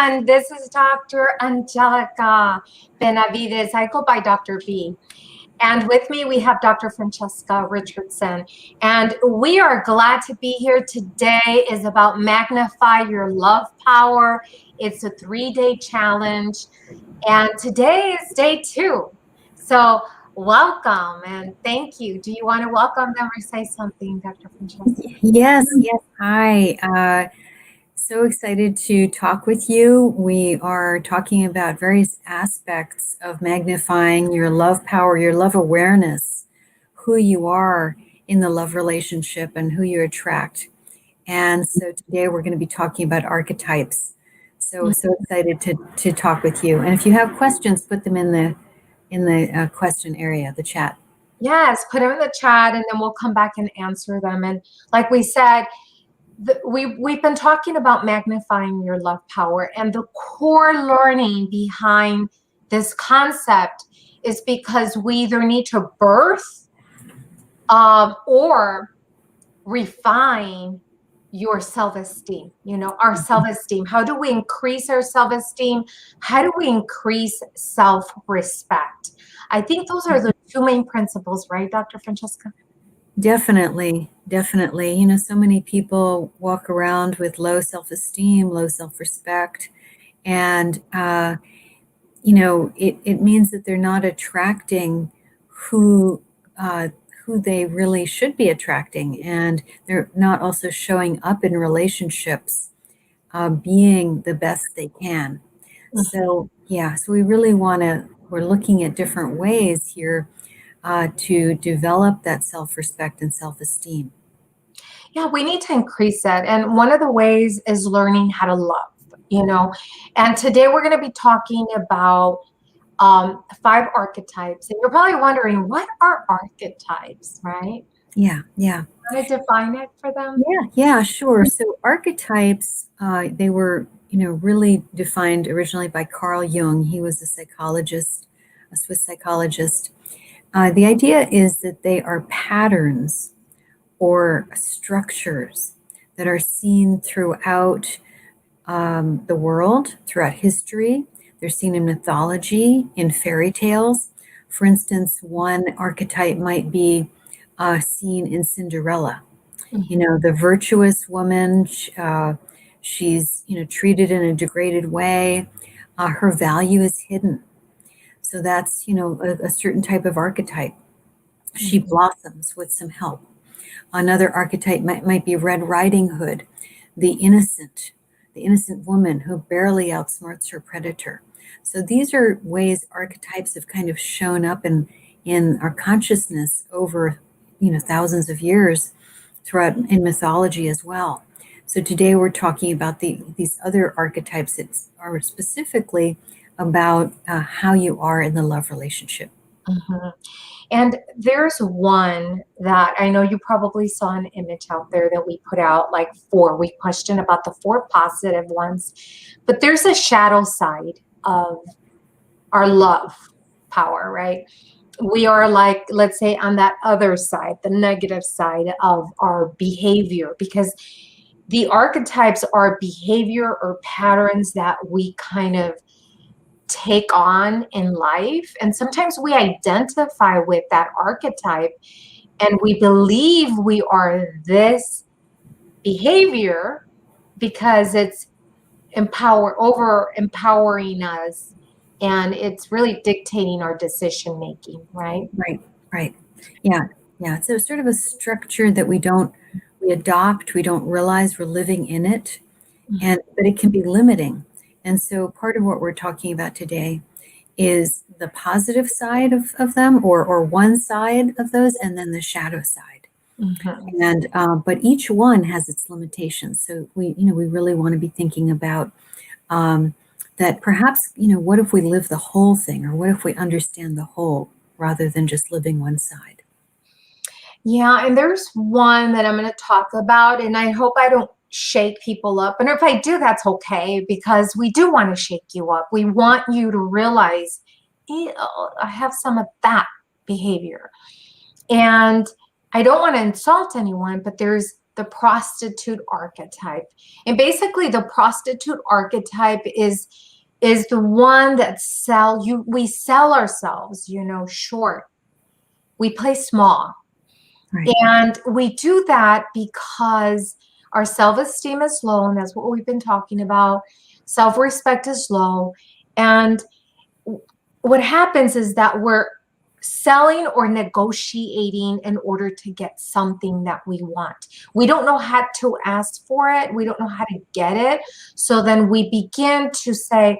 everyone. This is Dr. Angelica Benavides. I go by Dr. B. And with me, we have Dr. Francesca Richardson. And we are glad to be here. Today is about Magnify Your Love Power. It's a 3-day challenge. And today is day 2. So welcome and thank you. Do you want to welcome them or say something, Dr. Francesca? Yes. Hi. So excited to talk with you. We are talking about various aspects of magnifying your love power, your love awareness, who you are in the love relationship and who you attract. And so today we're going to be talking about archetypes. So excited to talk with you. And if you have questions, put them in the question area, the chat. Yes, put them in the chat and then we'll come back and answer them. And like we said, we've been talking about magnifying your love power, and the core learning behind this concept is because we either need to birth or refine your self-esteem, our self-esteem. How do we increase our self-esteem? How do we increase self-respect? I think those are the 2 main principles, right, Dr. Francesca? Definitely. So many people walk around with low self-esteem, low self-respect, and it means that they're not attracting who they really should be attracting, and they're not also showing up in relationships being the best they can. So we really we're looking at different ways here to develop that self-respect and self-esteem. Yeah, we need to increase that. And one of the ways is learning how to love, And today we're going to be talking about 5 archetypes. And you're probably wondering, what are archetypes, right? Yeah. Want to define it for them? Yeah, sure. So archetypes, they were, really defined originally by Carl Jung. He was a psychologist, a Swiss psychologist. The idea is that they are patterns or structures that are seen throughout the world, throughout history. They're seen in mythology, in fairy tales. For instance, one archetype might be seen in Cinderella. The virtuous woman, she's, treated in a degraded way. Her value is hidden. So that's, a certain type of archetype. She blossoms with some help. Another archetype might be Red Riding Hood, the innocent woman who barely outsmarts her predator. So these are ways archetypes have kind of shown up in our consciousness over, thousands of years throughout in mythology as well. So today we're talking about these other archetypes that are specifically about how you are in the love relationship. And there's one that I know you probably saw an image out there that we put out, like 4. We questioned about the 4 positive ones, but there's a shadow side of our love power, right? We are like, let's say, on that other side, the negative side of our behavior, because the archetypes are behavior or patterns that we kind of take on in life. And sometimes we identify with that archetype and we believe we are this behavior because it's empowering us, and it's really dictating our decision making, right? Right. Yeah. So it's sort of a structure that we adopt, we don't realize we're living in it, but it can be limiting. And so part of what we're talking about today is the positive side of them, or one side of those, and then the shadow side. And but each one has its limitations. So we really want to be thinking about that. Perhaps what if we live the whole thing, or what if we understand the whole rather than just living one side? Yeah, and there's one that I'm going to talk about, and I hope I don't shake people up. And if I do, that's okay, because we do want to shake you up. We want you to realize, I have some of that behavior. And I don't want to insult anyone, but there's the prostitute archetype. And basically the prostitute archetype is the one that we sell ourselves, short. We play small. Right. And we do that because our self-esteem is low, and that's what we've been talking about. Self-respect is low. And what happens is that we're selling or negotiating in order to get something that we want. We don't know how to ask for it. We don't know how to get it. So then we begin to say,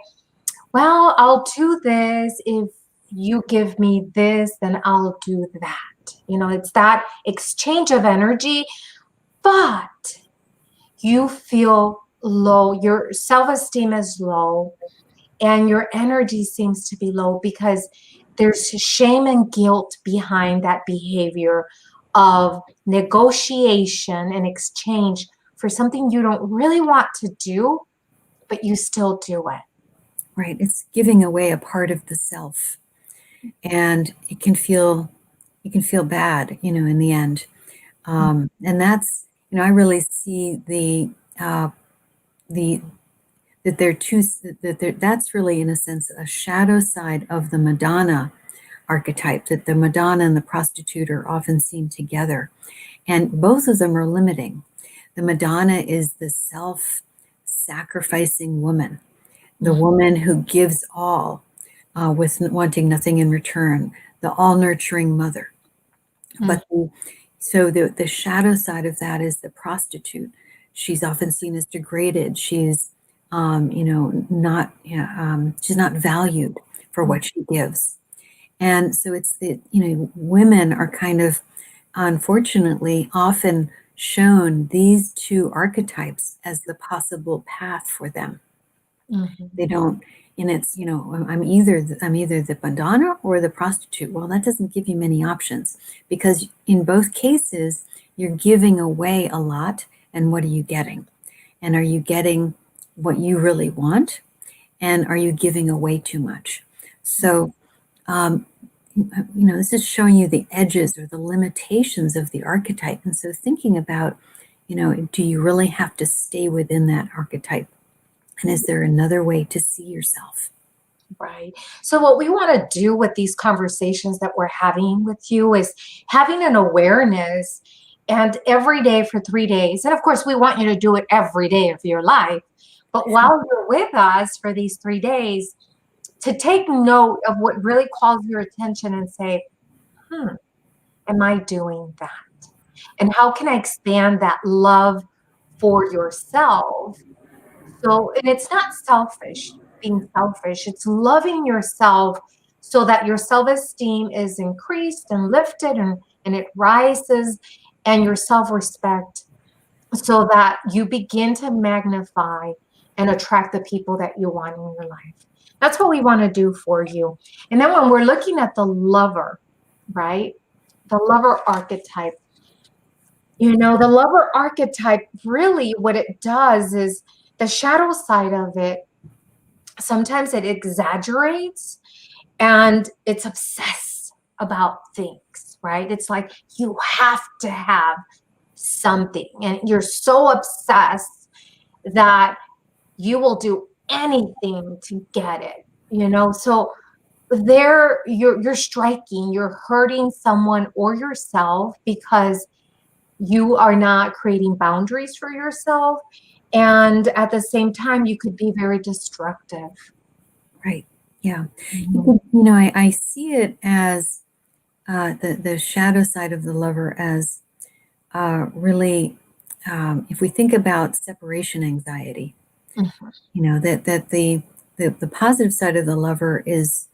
well, I'll do this. If you give me this, then I'll do that. It's that exchange of energy, but you feel low. Your self-esteem is low and your energy seems to be low because there's shame and guilt behind that behavior of negotiation and exchange for something you don't really want to do, but you still do it. Right. It's giving away a part of the self, and it can feel bad, in the end. And that's, I really see that's really, in a sense, a shadow side of the Madonna archetype, that the Madonna and the prostitute are often seen together. And both of them are limiting. The Madonna is the self-sacrificing woman, the woman who gives all with wanting nothing in return, the all-nurturing mother. But the shadow side of that is the prostitute. She's often seen as degraded. She's she's not valued for what she gives. And so it's women are kind of, unfortunately, often shown these two archetypes as the possible path for them. They don't, and it's, I'm either the Madonna or the prostitute. Well, that doesn't give you many options, because in both cases, you're giving away a lot. And what are you getting? And are you getting what you really want? And are you giving away too much? So, this is showing you the edges or the limitations of the archetype. And so thinking about, do you really have to stay within that archetype? And is there another way to see yourself? Right. So what we want to do with these conversations that we're having with you is having an awareness, and every day for 3 days. And of course, we want you to do it every day of your life. But while you're with us for these 3 days, to take note of what really calls your attention and say, am I doing that? And how can I expand that love for yourself? So, and it's not being selfish. It's loving yourself so that your self-esteem is increased and lifted and it rises, and your self-respect, so that you begin to magnify and attract the people that you want in your life. That's what we want to do for you. And then when we're looking at the lover, right? The lover archetype, the lover archetype, really what it does is the shadow side of it. Sometimes it exaggerates and it's obsessed about things, right? It's like you have to have something, and you're so obsessed that you will do anything to get it, So there you're striking, you're hurting someone or yourself because you are not creating boundaries for yourself. And at the same time, you could be very destructive. Right. Yeah. I see it as the shadow side of the lover as really, if we think about separation anxiety, that the positive side of the lover is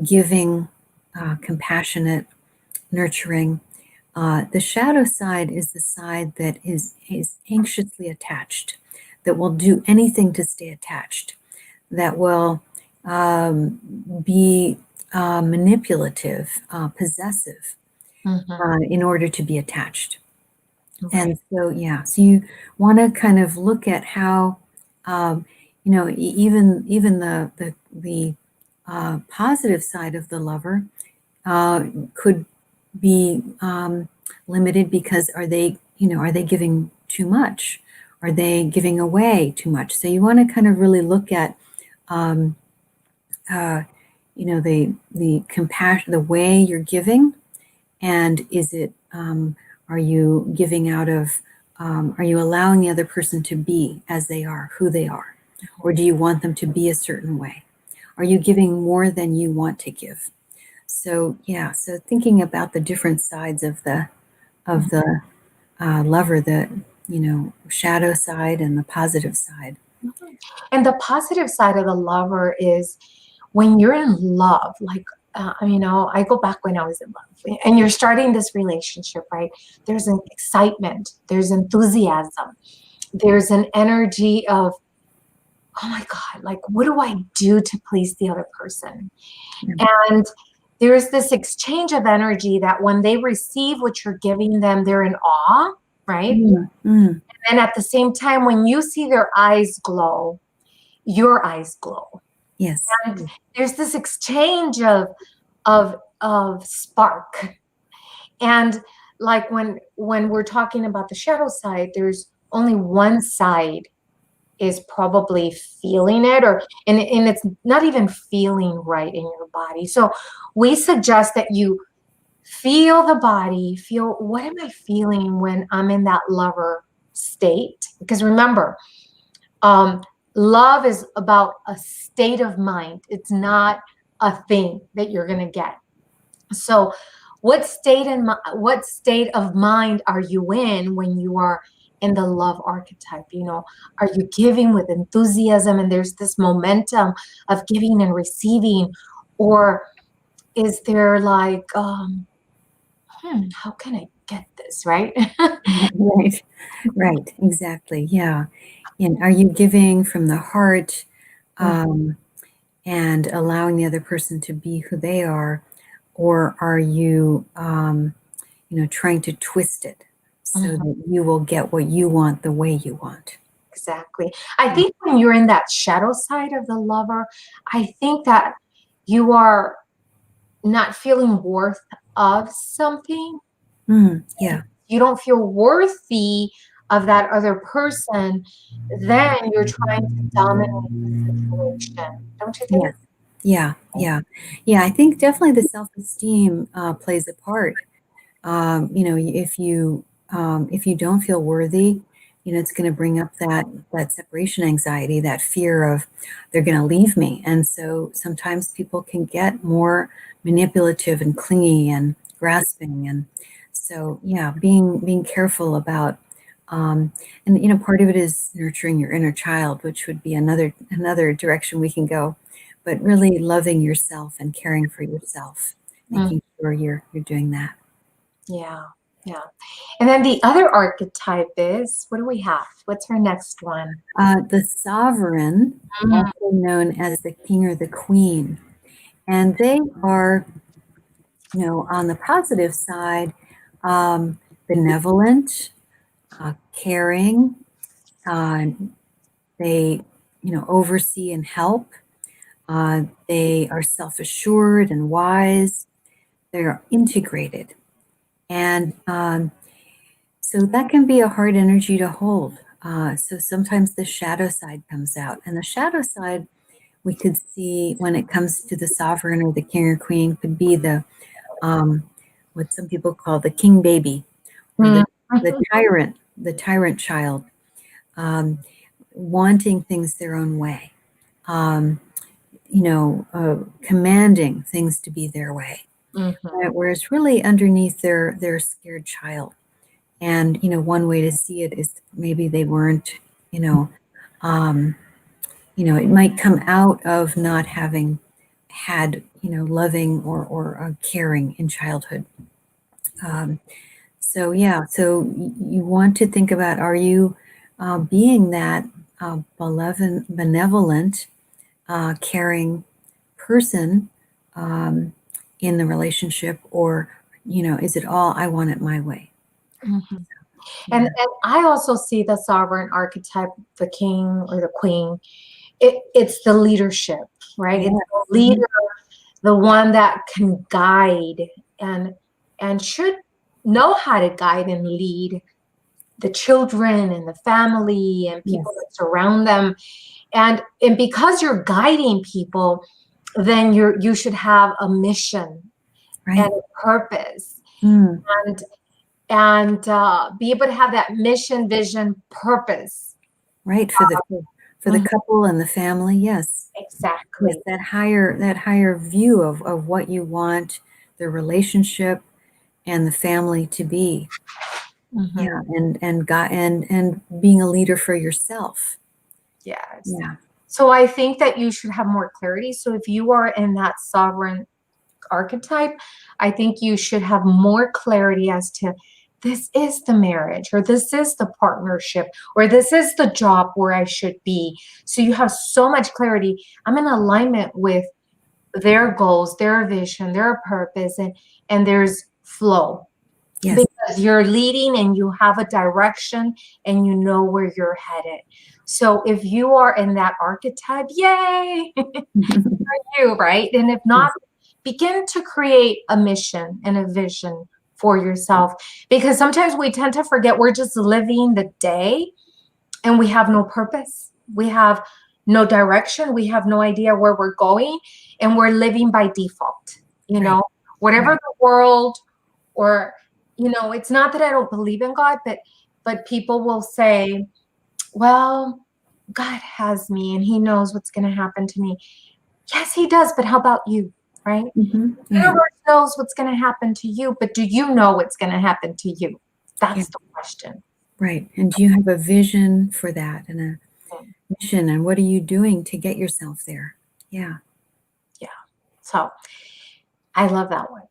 giving, compassionate, nurturing. The shadow side is the side that is anxiously attached, that will do anything to stay attached, that will be manipulative, possessive, in order to be attached. Okay. And so you want to kind of look at how, even the positive side of the lover could be limited, because are they, are they giving too much? Are they giving away too much? So you want to kind of really look at, um, the compassion, the way you're giving, and is it, are you giving out of, are you allowing the other person to be as they are, who they are, or do you want them to be a certain way? Are you giving more than you want to give? So yeah, so thinking about the different sides of the lover, the shadow side and the positive side. And the positive side of the lover is when you're in love, like, I go back when I was in love and you're starting this relationship, right? There's an excitement, there's enthusiasm, there's an energy of, oh my God, like, what do I do to please the other person? Yeah. And there's this exchange of energy that when they receive what you're giving them, they're in awe, right? Mm. And at the same time, when you see their eyes glow, your eyes glow. Yes. And there's this exchange of spark. And like when we're talking about the shadow side, there's only one side is probably feeling it, and it's not even feeling right in your body. So we suggest that you feel the body, feel, what am I feeling when I'm in that lover state? Because remember, love is about a state of mind. It's not a thing that you're going to get. So what state of mind are you in when you are in the love archetype? Are you giving with enthusiasm and there's this momentum of giving and receiving? Or is there like, how can I get this, right? Right, exactly. Yeah. And are you giving from the heart, and allowing the other person to be who they are, or are you, trying to twist it so that you will get what you want the way you want? Exactly. I think when you're in that shadow side of the lover, I think that you are not feeling worth of something. Yeah. You don't feel worthy of that other person, then you're trying to dominate the situation. Don't you think? Yes. Yeah. Yeah. Yeah. I think definitely the self-esteem plays a part. If you don't feel worthy, it's going to bring up that separation anxiety, that fear of they're going to leave me. And so sometimes people can get more manipulative and clingy and grasping. And so, yeah, being careful about, and part of it is nurturing your inner child, which would be another direction we can go, but really loving yourself and caring for yourself, making sure you're doing that. Yeah. Yeah. And then the other archetype is, what do we have? What's our next one? The sovereign, also known as the king or the queen. And they are, on the positive side, benevolent, caring. They, oversee and help. They are self-assured and wise. They're integrated. And so that can be a hard energy to hold. So sometimes the shadow side comes out. And the shadow side, we could see when it comes to the sovereign or the king or queen, could be the what some people call the king baby, or the tyrant child, wanting things their own way, commanding things to be their way. Right? Whereas really underneath they're a scared child. And, one way to see it is maybe they weren't, it might come out of not having had, loving or caring in childhood. So you want to think about, are you being that benevolent, caring person in the relationship, or, is it all, I want it my way? And I also see the sovereign archetype, the king or the queen. It's the leadership, right? Yeah. It's the leader, the one that can guide and should know how to guide and lead the children and the family and people Yes. that surround them. And because you're guiding people, then you should have a mission and Right. a purpose, Mm. and be able to have that mission, vision, purpose. Right. For the Mhm. couple and the family. Yes. Yes. Exactly. That higher view of what you want the relationship and the family to be. Mhm. Yeah. And being a leader for yourself. Yes. Yeah. So I think that you should have more clarity. So if you are in that sovereign archetype, I think you should have more clarity as to this is the marriage, or this is the partnership, or this is the job where I should be. So you have so much clarity. I'm in alignment with their goals, their vision, their purpose, and there's flow Yes. because you're leading and you have a direction and you know where you're headed. So if you are in that archetype, yay, you, right? And if not, Yes. begin to create a mission and a vision for yourself, because sometimes we tend to forget we're just living the day and we have no purpose. We have no direction. We have no idea where we're going, and we're living by default. You Right. know, whatever Right. the world, or it's not that I don't believe in God, but people will say, well, God has me and he knows what's going to happen to me. Yes, he does, but how about you, right? The Right. universe knows what's going to happen to you, but do you know what's going to happen to you? Yeah. That's the question. Right. And do you have a vision for that and a mission? And what are you doing to get yourself there? Yeah. Yeah. So I love that one.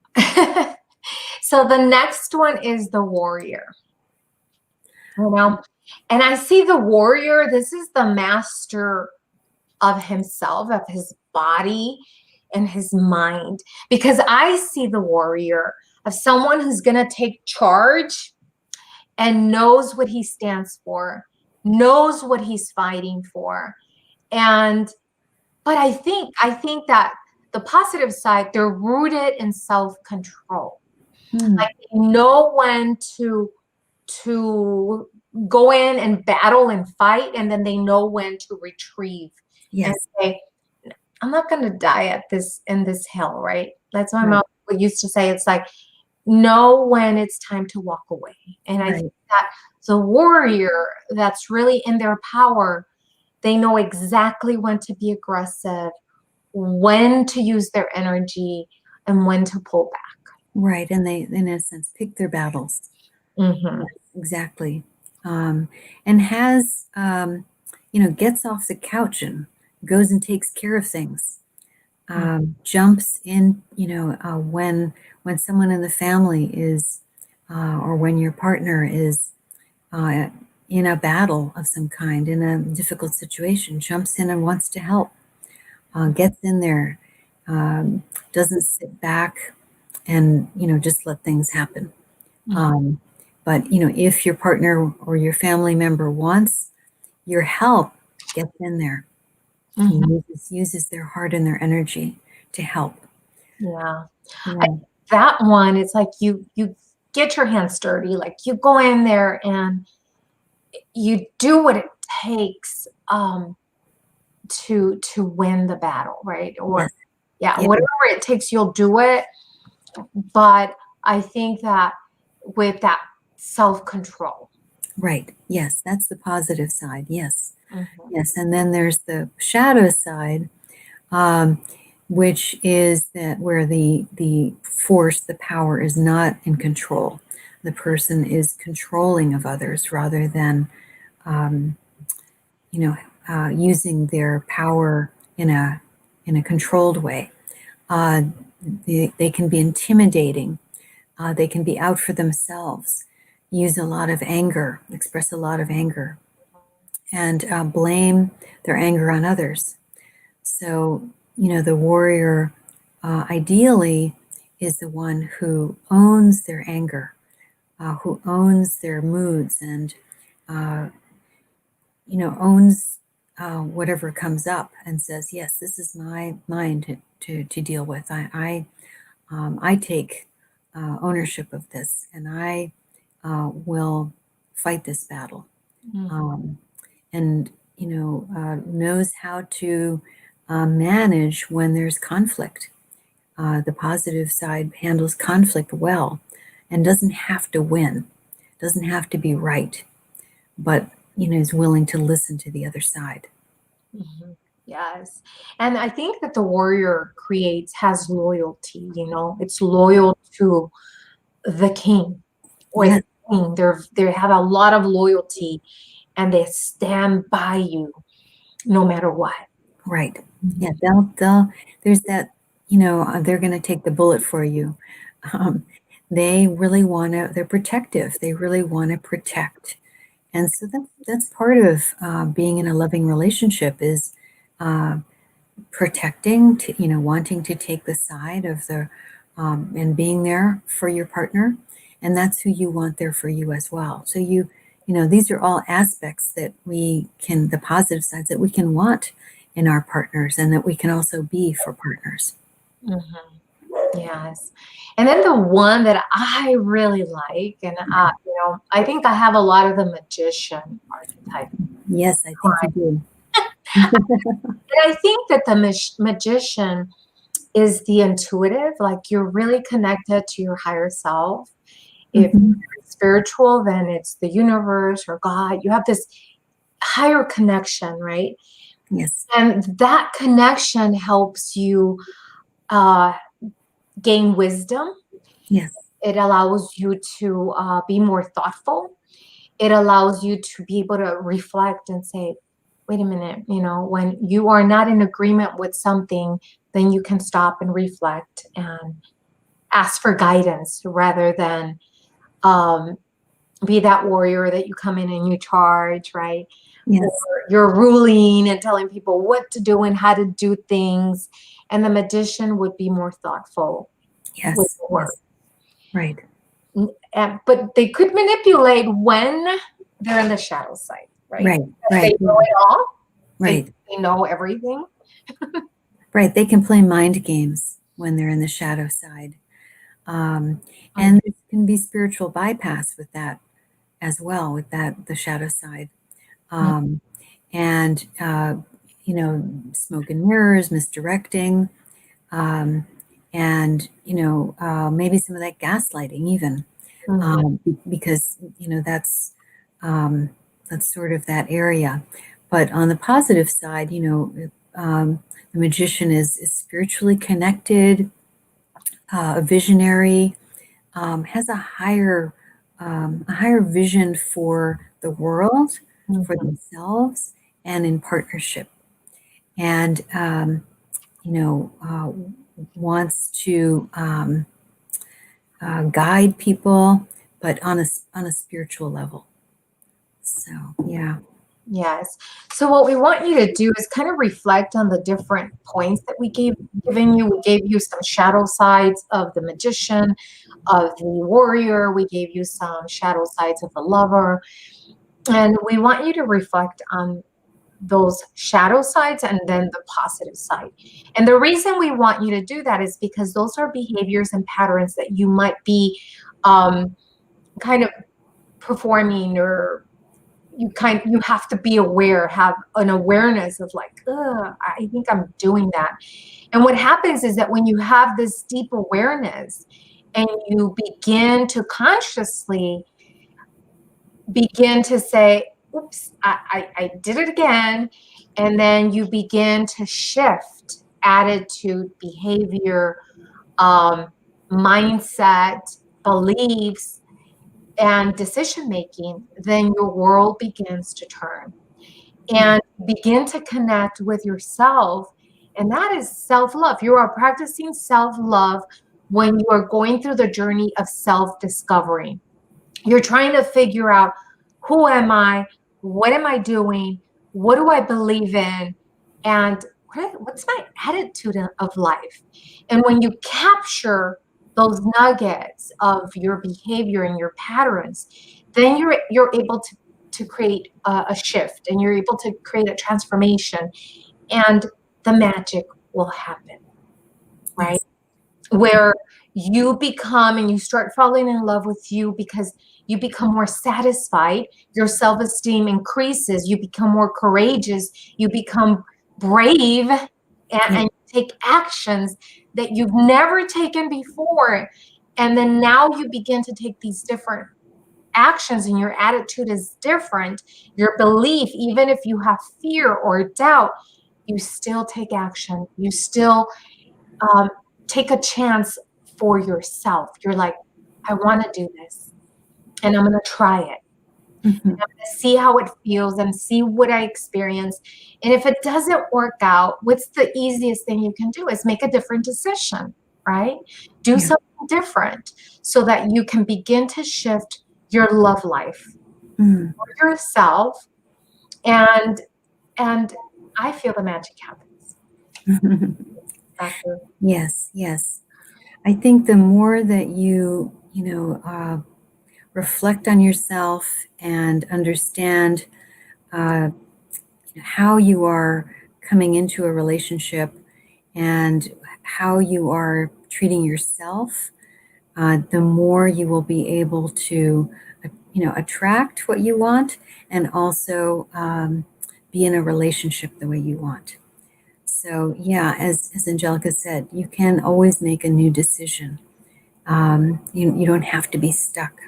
So the next one is the warrior. And I see the warrior, this is the master of himself, of his body and his mind, because I see the warrior of someone who's going to take charge and knows what he stands for, knows what he's fighting for. And but I think that the positive side, they're rooted in self-control. Mm. Like they know when to go in and battle and fight, and then they know when to retrieve and Yes. say, I'm not going to die at this hill, right? That's what my Right. mom used to say. It's like, know when it's time to walk away. And I think Right. that the warrior that's really in their power, they know exactly when to be aggressive, when to use their energy, and when to pull back. Right. And they, in a sense, pick their battles. Mm-hmm. Yes, exactly. Um, and gets off the couch and goes and takes care of things. Jumps in, when someone in the family is, or when your partner is uh, in a battle of some kind, in a difficult situation, jumps in and wants to help, gets in there, um, doesn't sit back and, just let things happen. Um, but, if your partner or your family member wants your help, gets in there Mm-hmm. and uses their heart and their energy to help. Yeah. Yeah. That one, it's like you get your hands dirty, like you go in there and you do what it takes to win the battle, right? Or Yes. yeah, Yeah. whatever it takes, you'll do it. But I think that with that self-control. Right. Yes. That's the positive side. Yes. Mhm. Yes. And then there's the shadow side, um, which is that where the force, the power is not in control. The person is controlling of others rather than, um, using their power in a controlled way. Uh, they can be intimidating. They can be out for themselves, use a lot of anger, express a lot of anger, and blame their anger on others. So, the warrior ideally is the one who owns their anger, who owns their moods, and uh, owns whatever comes up and says, "Yes, this is my mind to deal with. I take ownership of this, and I will fight this battle. Mhm. And knows how to manage when there's conflict. The positive side handles conflict well and doesn't have to win, doesn't have to be right, but is willing to listen to the other side. Mhm. Yes. And I think that the warrior has loyalty, it's loyal to the king or Yes, the queen. They have a lot of loyalty and they stand by you no matter what. right. Yeah, Mhm. they'll there's that, they're going to take the bullet for you. Um, they really want to, they're protective. They really want to protect. And so that's part of being in a loving relationship is uh, protecting, wanting to take the side of the, and being there for your partner. And that's who you want there for you as well. So these are all aspects that the positive sides that we can want in our partners and that we can also be for partners. Mhm. Yes. And then the one that I really like, and I think I have a lot of the magician archetype. Yes, I think you do. And I think that the magician is the intuitive, like you're really connected to your higher self. If Mhm. it's spiritual, then it's the universe or God. You have this higher connection, right? Yes, And that connection helps you uh, gain wisdom. yes, It allows you to be more thoughtful. It allows you to be able to reflect and say, wait a minute, when you are not in agreement with something, then you can stop and reflect and ask for guidance rather than um, be that warrior that you come in and you charge, right? Or yes, you're ruling and telling people what to do and how to do things. And the magician would be more thoughtful with yes, the word. yes. Right, But they could manipulate when they're in the shadow side, right? right, Because they right, know it all. They, right. they know everything. Right, they can play mind games when they're in the shadow side. Um, Mhm. and there can be spiritual bypass with that as well, with the shadow side. Um, and, smoke and mirrors, misdirecting, um, and, maybe some of that gaslighting even, Mhm. because, that's sort of that area. But on the positive side, the magician is spiritually connected, a visionary, has a higher vision for the world, for Mhm. themselves, and in partnership, and wants to guide people, but on a spiritual level. So yeah, Yes. So what we want you to do is kind of reflect on the different points that given you. We gave you some shadow sides of the magician, of the warrior. We gave you some shadow sides of the lover. And we want you to reflect on those shadow sides and then the positive side. And the reason we want you to do that is because those are behaviors and patterns that you might be kind of performing, or you have to be aware, have an awareness of like, I think I'm doing that. And what happens is that when you have this deep awareness and you begin to consciously begin to say, oops, I did it again. And then you begin to shift attitude, behavior, um, mindset, beliefs, and decision making, then your world begins to turn and begin to connect with yourself. And that is self love. You are practicing self love when you are going through the journey of self discovery. You're trying to figure out, who am I? What am I doing? What do I believe in? And what's my attitude of life? And when you capture those nuggets of your behavior and your patterns, then you're able to create a shift, and you're able to create a transformation, and the magic will happen, right? yes, Where you become and you start falling in love with you because you become more satisfied. Your self-esteem increases. You become more courageous. You become brave and take actions that you've never taken before. And then now you begin to take these different actions and your attitude is different. Your belief, even if you have fear or doubt, you still take action. You still take a chance for yourself. You're like, I want to do this and I'm going to try it. Mm-hmm. I'm going to see how it feels and see what I experience. And if it doesn't work out, what's the easiest thing you can do is make a different decision, right? Do something different so that you can begin to shift your love life for yourself. And I feel the magic happens. Yes, yes. I think the more that you reflect on yourself and understand how you are coming into a relationship and how you are treating yourself, the more you will be able to, attract what you want and also be in a relationship the way you want. So yeah, as Angelica said, you can always make a new decision. You don't have to be stuck.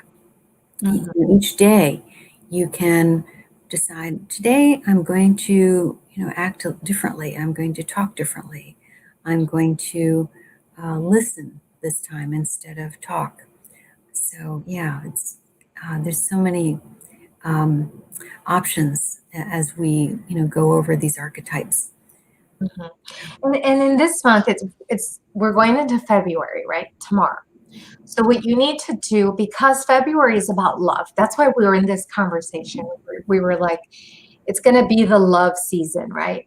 Each day you can decide, today I'm going to act differently. I'm going to talk differently. I'm going to listen this time instead of talk. So yeah, it's there's so many options as we go over these archetypes. And in this month, it's we're going into February, right? Tomorrow. So what you need to do, because February is about love, that's why we were in this conversation. We were like, it's going to be the love season, right?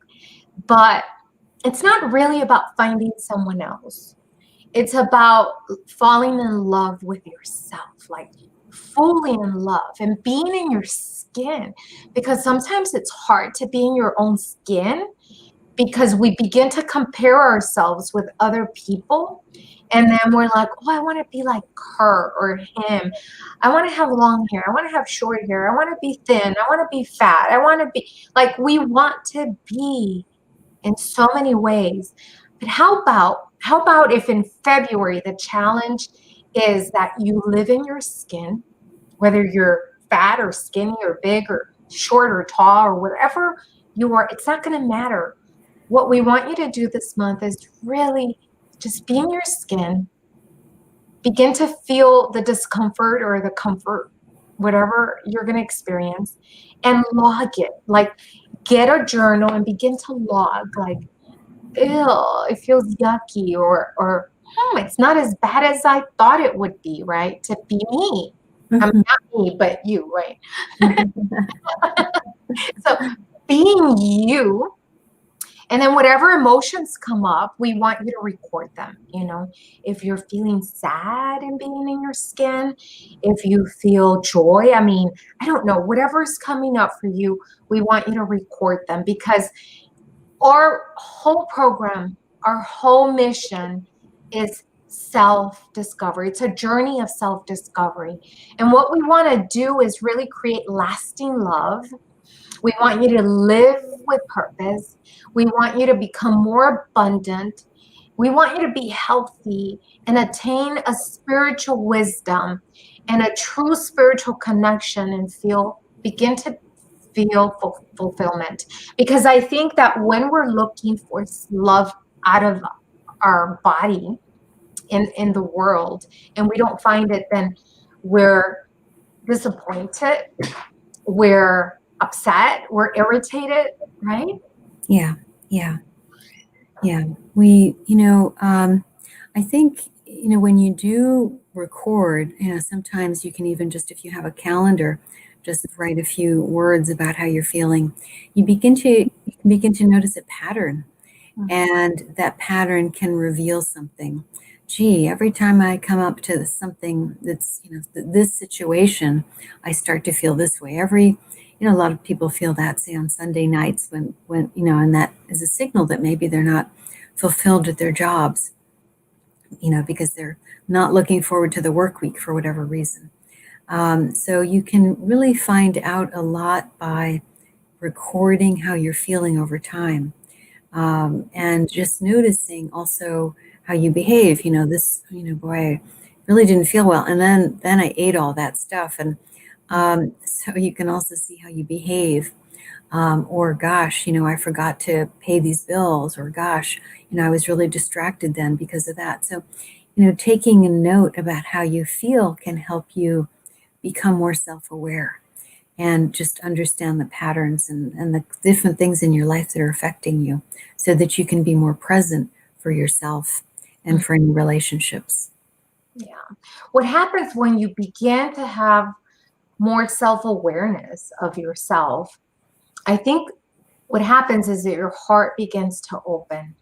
But it's not really about finding someone else. It's about falling in love with yourself, like fully in love and being in your skin. Because sometimes it's hard to be in your own skin because we begin to compare ourselves with other people. And then we're like, oh, I want to be like her or him. I want to have long hair. I want to have short hair. I want to be thin. I want to be fat. I want to be like, we want to be in so many ways. But how about if in February the challenge is that you live in your skin, whether you're fat or skinny or big or short or tall or whatever you are, it's not going to matter. What we want you to do this month is really just be in your skin, begin to feel the discomfort or the comfort, whatever you're going to experience, and log it. Like, get a journal and begin to log, like, ew, it feels yucky, or it's not as bad as I thought it would be, right? To be me. I'm not me, but you, right? So being you. And then whatever emotions come up, we want you to record them. If you're feeling sad and being in your skin, if you feel joy, I mean, I don't know, whatever's coming up for you, we want you to record them, because our whole program, our whole mission is self-discovery. It's a journey of self-discovery. And what we want to do is really create lasting love. We want you to live with purpose. We want you to become more abundant. We want you to be healthy and attain a spiritual wisdom and a true spiritual connection and begin to feel fulfillment. Because I think that when we're looking for love out of our body in the world and we don't find it, then we're disappointed. We're upset, we're irritated, right? Yeah. We, I think, when you do record, sometimes you can even just, if you have a calendar, just write a few words about how you're feeling. You can begin to notice a pattern, and that pattern can reveal something. Gee, every time I come up to something that's, this situation, I start to feel this way. A lot of people feel that, say, on Sunday nights when and that is a signal that maybe they're not fulfilled with their jobs. because they're not looking forward to the work week for whatever reason. So you can really find out a lot by recording how you're feeling over time, and just noticing also how you behave. Boy, I really didn't feel well, and then I ate all that stuff, and so you can also see how you behave. Or gosh, I forgot to pay these bills, or gosh, I was really distracted then because of that. So, taking a note about how you feel can help you become more self-aware and just understand the patterns and the different things in your life that are affecting you, so that you can be more present for yourself and for any relationships. Yeah. What happens when you begin to have more self-awareness of yourself? I think what happens is that your heart begins to open.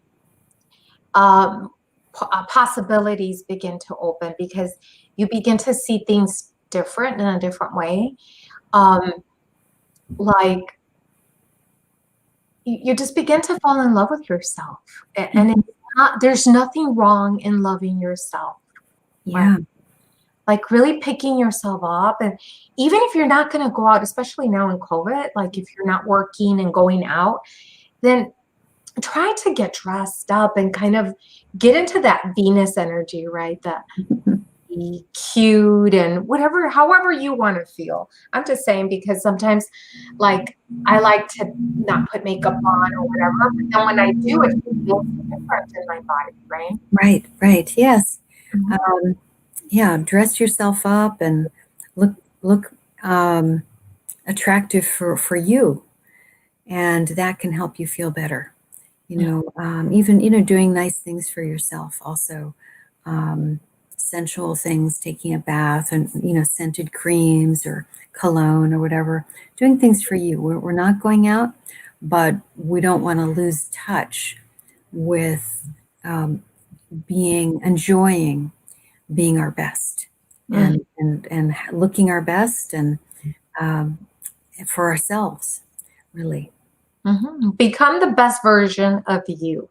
Possibilities begin to open because you begin to see things different in a different way. Like you just begin to fall in love with yourself, and there's nothing wrong in loving yourself. Right? Yeah. Like really picking yourself up, and even if you're not going to go out, especially now in COVID, like if you're not working and going out, then try to get dressed up and kind of get into that Venus energy, right? That be cute and whatever, however you want to feel. I'm just saying because sometimes, like, I like to not put makeup on or whatever, but then when I do, it feels different in my body, right? Right. Yes. Mhm. Yeah. Dress yourself up and look attractive for you, and that can help you feel better. Even doing nice things for yourself also. Um, Sensual things, taking a bath, and scented creams or cologne or whatever, doing things for you. We're not going out, but we don't want to lose touch with um, enjoying being our best, Mm. and looking our best, and um, for ourselves, really. Become the best version of you.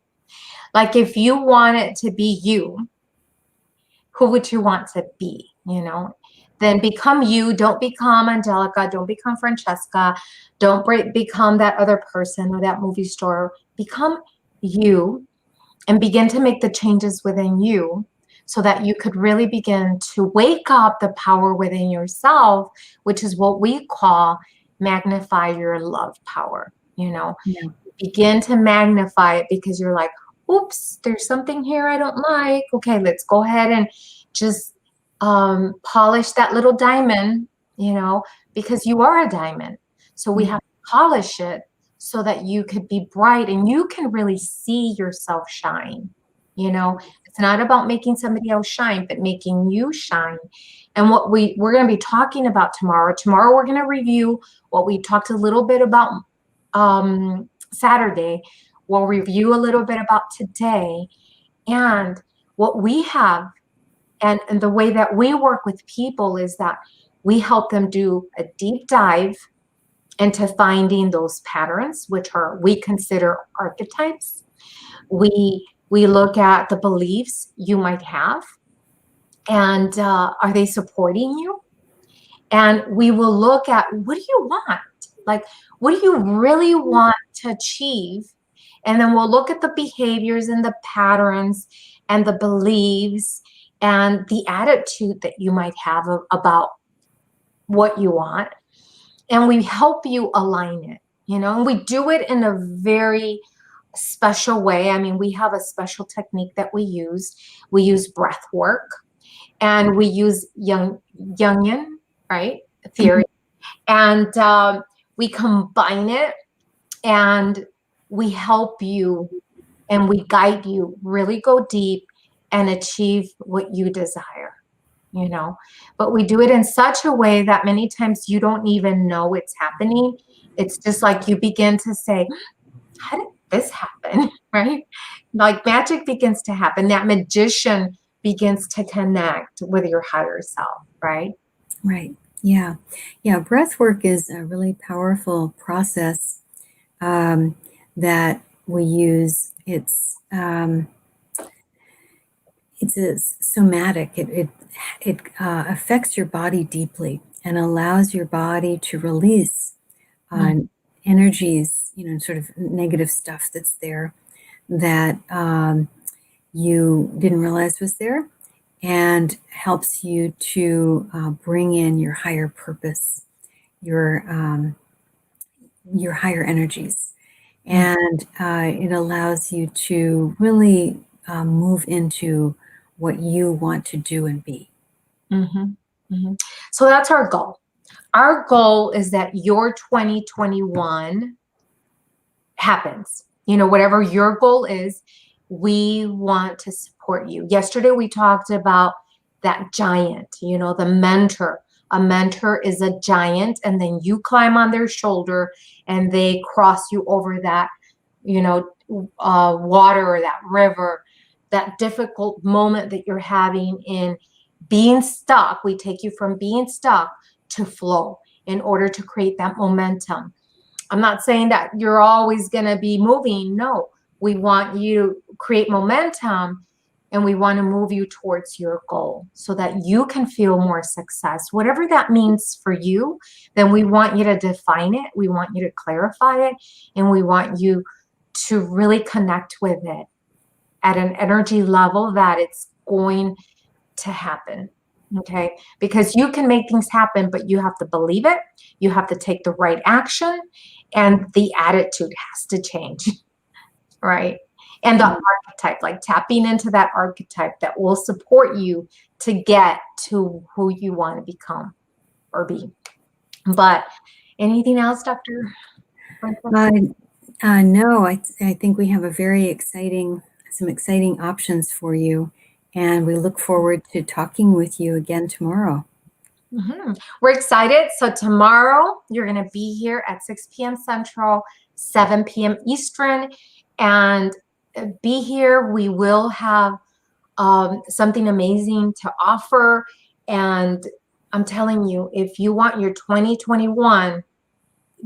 Like if you want it to be you, who would you want to be? Then become you. Don't become Angelica. Don't become Francesca. Don't become that other person or that movie star. Become you and begin to make the changes within you so that you could really begin to wake up the power within yourself, which is what we call magnify your love power. Yeah. Begin to magnify it because you're like, oops, there's something here I don't like. Okay, let's go ahead and just polish that little diamond, because you are a diamond. So we Yeah. have to polish it so that you could be bright and you can really see yourself shine. It's not about making somebody else shine, but making you shine. And what we're going to be talking about tomorrow we're going to review what we talked a little bit about Saturday. We'll review a little bit about today and what we have. And the way that we work with people is that we help them do a deep dive into finding those patterns, which we consider archetypes. We look at the beliefs you might have, and are they supporting you? And we will look at, what do you want? Like, what do you really want to achieve? And then we'll look at the behaviors and the patterns and the beliefs and the attitude that you might have about what you want. And we help you align it, and we do it in a very special way. I mean, we have a special technique that we use. We use breath work and we use Jungian, right? Theory. And we combine it and we help you and we guide you really go deep and achieve what you desire. But we do it in such a way that many times you don't even know it's happening. It's just like you begin to say, how did this happen? Right? Like magic begins to happen. That magician begins to connect with your higher self, right? Right. Yeah. Yeah. Breath work is a really powerful process that we use. it's somatic. It affects your body deeply and allows your body to release energies, sort of negative stuff that's there that you didn't realize was there, and helps you to bring in your higher purpose, your higher energies, and it allows you to really move into what you want to do and be. So that's our goal. Our goal is that your 2021 happens. Whatever your goal is, we want to support you. Yesterday, we talked about that giant, the mentor. A mentor is a giant, and then you climb on their shoulder and they cross you over that, water or that river, that difficult moment that you're having in being stuck. We take you from being stuck to flow in order to create that momentum. I'm not saying that you're always going to be moving. No, we want you to create momentum, and we want to move you towards your goal so that you can feel more success. Whatever that means for you, then we want you to define it. We want you to clarify it, and we want you to really connect with it at an energy level that it's going to happen. Okay, because you can make things happen, but you have to believe it. You have to take the right action, and the attitude has to change, right? And the archetype, like tapping into that archetype that will support you to get to who you want to become or be. But anything else, Dr. No, I think we have some exciting options for you. And we look forward to talking with you again tomorrow. We're excited. So tomorrow you're going to be here at 6 p.m. Central, 7 p.m. Eastern, and be here. We will have something amazing to offer. And I'm telling you, if you want your 2021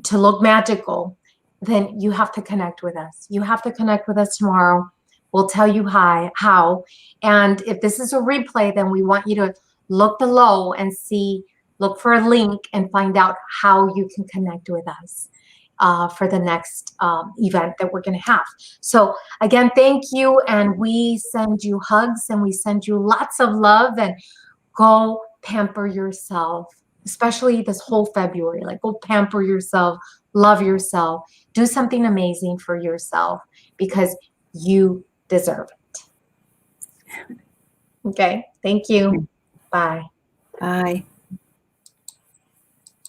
to look magical, then you have to connect with us. You have to connect with us tomorrow. We'll tell you how. And if this is a replay, then we want you to look below and look for a link and find out how you can connect with us for the next event that we're going to have. So again, thank you. And we send you hugs and we send you lots of love, and go pamper yourself, especially this whole February. Like, go pamper yourself, love yourself, do something amazing for yourself, because you deserve it. Okay. Thank you. Bye. Bye.